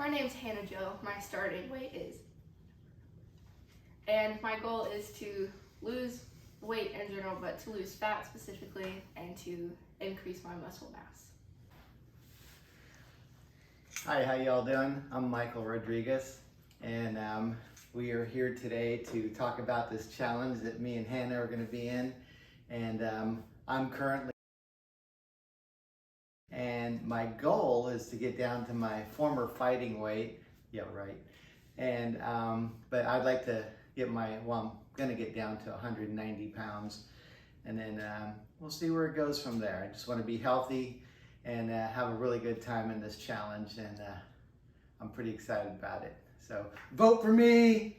My name's Hannah Jo. My starting weight is, and my goal is to lose weight in general, but to lose fat specifically and to increase my muscle mass. Hi, how y'all doing? I'm Michael Rodriguez, and we are here today to talk about this challenge that me and Hannah are going to be in. And I'm currently, and my goal is to get down to my former fighting weight. Yeah, right. And but I'd like to get I'm going to get down to 190 pounds, and then we'll see where it goes from there. I just want to be healthy and have a really good time in this challenge, and I'm pretty excited about it. So vote for me!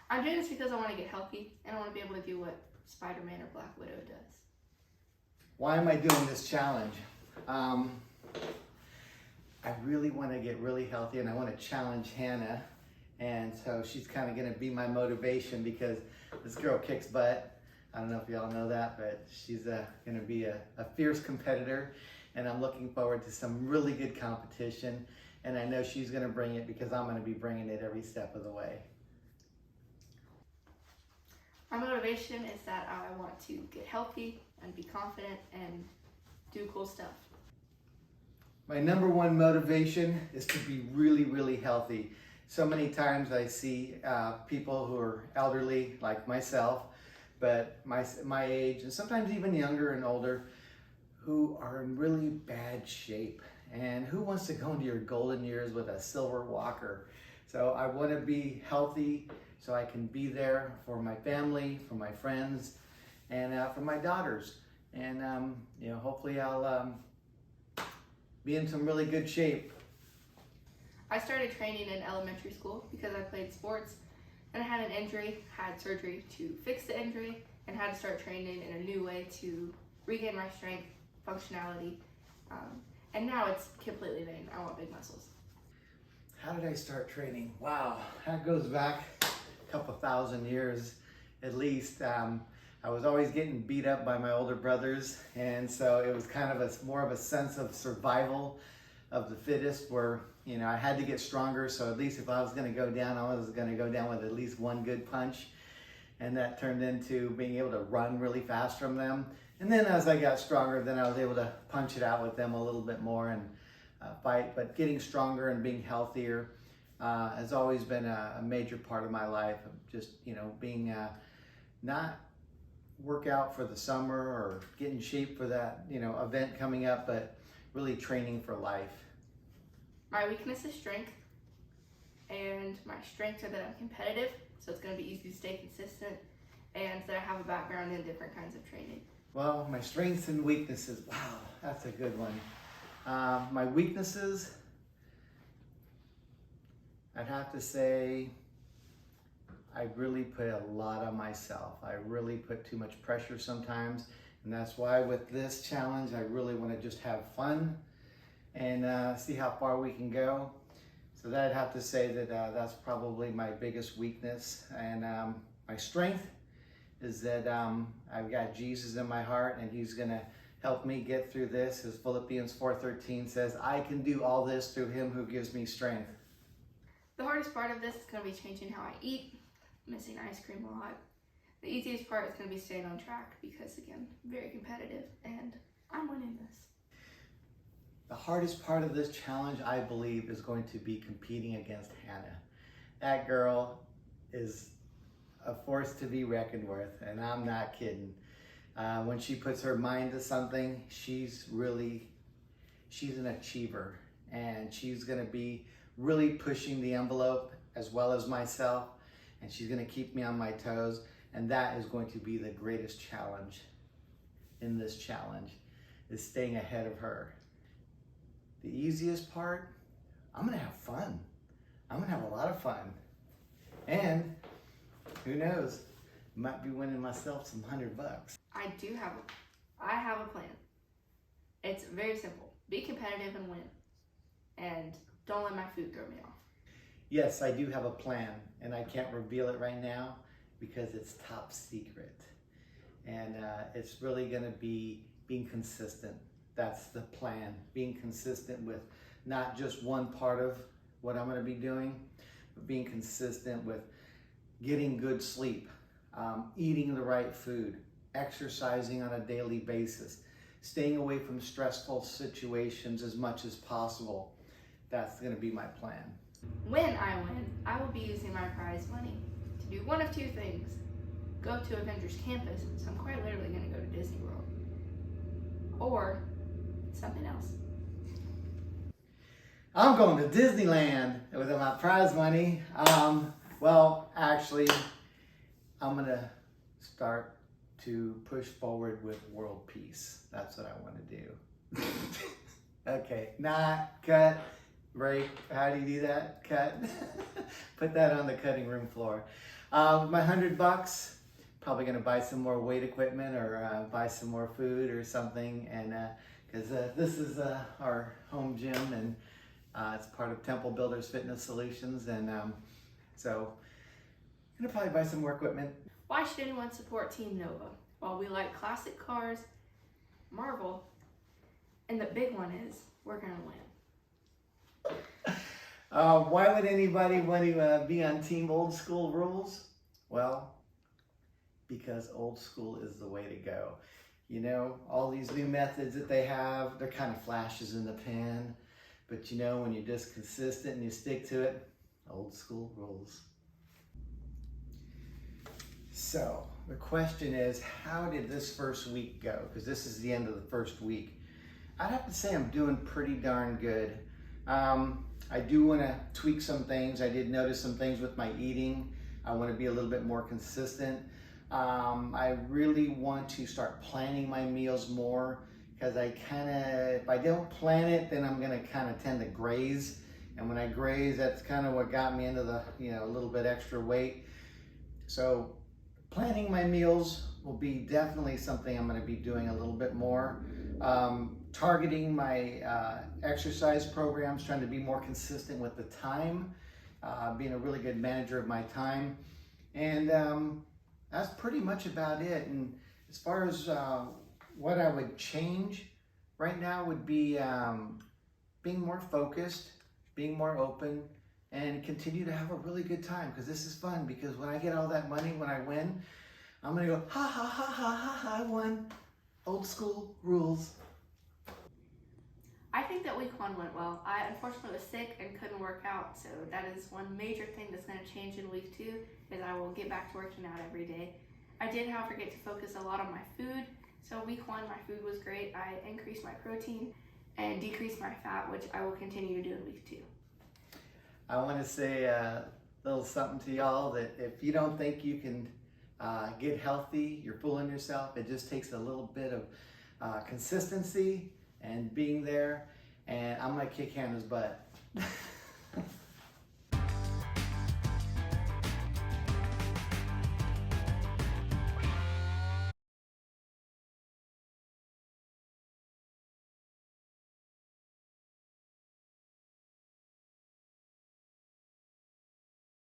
I'm doing this because I want to get healthy and I want to be able to do what Spider-Man or Black Widow does. Why am I doing this challenge? I really want to get really healthy, and I want to challenge Hannah, and so she's kind of going to be my motivation because this girl kicks butt. I don't know if y'all know that, but she's going to be a fierce competitor, and I'm looking forward to some really good competition, and I know she's going to bring it because I'm going to be bringing it every step of the way. My motivation is that I want to get healthy and be confident and do cool stuff. My number one motivation is to be really, really healthy. So many times I see people who are elderly like myself, but my age, and sometimes even younger and older, who are in really bad shape. And who wants to go into your golden years with a silver walker? So I want to be healthy so I can be there for my family, for my friends, and for my daughters. And hopefully I'll be in some really good shape. I started training in elementary school because I played sports and I had an injury, had surgery to fix the injury, and had to start training in a new way to regain my strength, functionality, and now it's completely vain. I want big muscles. How did I start training? Wow, that goes back a couple thousand years at least. I was always getting beat up by my older brothers, and so it was kind of more of a sense of survival of the fittest, where I had to get stronger, so at least if I was going to go down, I was going to go down with at least one good punch, and that turned into being able to run really fast from them. And then as I got stronger, then I was able to punch it out with them a little bit more and fight. But getting stronger and being healthier has always been a major part of my life. Just being not work out for the summer or get in shape for that event coming up, but really training for life. My weakness is strength, and my strengths are that I'm competitive, so it's going to be easy to stay consistent, and that I have a background in different kinds of training. Well, my strengths and weaknesses, wow, that's a good one. My weaknesses, I'd have to say I really put a lot on myself. I really put too much pressure sometimes, and that's why with this challenge, I really want to just have fun and see how far we can go. So that I'd have to say that that's probably my biggest weakness. And my strength is that I've got Jesus in my heart, and he's gonna help me get through this. As Philippians 4:13 says, I can do all this through him who gives me strength. The hardest part of this is gonna be changing how I eat, missing ice cream a lot. The easiest part is gonna be staying on track because, again, very competitive, and I'm winning this. The hardest part of this challenge, I believe, is going to be competing against Hannah. That girl is a force to be reckoned with, and I'm not kidding. When she puts her mind to something, she's an achiever, and she's gonna be really pushing the envelope as well as myself, and she's gonna keep me on my toes, and that is going to be the greatest challenge in this challenge, is staying ahead of her. The easiest part, I'm gonna have fun. I'm gonna have a lot of fun. And who knows, might be winning myself some $100. I have a plan. It's very simple. Be competitive and win. And don't let my food throw me off. Yes, I do have a plan, and I can't reveal it right now because it's top secret. And it's really gonna be being consistent. That's the plan, being consistent with not just one part of what I'm going to be doing, but being consistent with getting good sleep, eating the right food, exercising on a daily basis, staying away from stressful situations as much as possible. That's going to be my plan. When I win, I will be using my prize money to do one of two things. Go to Avengers Campus, so I'm quite literally going to go to Disney World. Or something else. I'm going to Disneyland with my prize money. Well, actually, I'm going to start to push forward with world peace. That's what I want to do. Okay, not cut, break. How do you do that? Cut. Put that on the cutting room floor. My $100, probably going to buy some more weight equipment or buy some more food or something. And because this is our home gym, and it's part of Temple Builders Fitness Solutions, and so I'm gonna probably buy some more equipment. Why should anyone support Team Nova? Well, we like classic cars, Marvel, and the big one is we're gonna win. Why would anybody want to be on Team Old School Rules? Well, because old school is the way to go. You know, all these new methods that they have, they're kind of flashes in the pan. But you know, when you're just consistent and you stick to it, old school rules. So the question is, how did this first week go? Because this is the end of the first week. I'd have to say I'm doing pretty darn good. I do want to tweak some things. I did notice some things with my eating. I want to be a little bit more consistent. I really want to start planning my meals more, because if I don't plan it, then I'm gonna kind of tend to graze. And when I graze, that's kind of what got me into the, a little bit extra weight. So planning my meals will be definitely something I'm gonna be doing a little bit more. Targeting my exercise programs, trying to be more consistent with the time, being a really good manager of my time. And that's pretty much about it. And as far as what I would change right now would be being more focused, being more open, and continue to have a really good time, because this is fun. Because when I get all that money, when I win, I'm gonna go, ha ha ha ha ha ha, I won. Old school rules. I think that week 1 went well. I unfortunately was sick and couldn't work out, so that is one major thing that's going to change in week 2, is I will get back to working out every day. I did, however, get to focus a lot on my food. So week 1, my food was great. I increased my protein and decreased my fat, which I will continue to do in week 2. I want to say a little something to y'all, that if you don't think you can get healthy, you're fooling yourself. It just takes a little bit of consistency and being there, and I'm gonna kick Hannah's butt.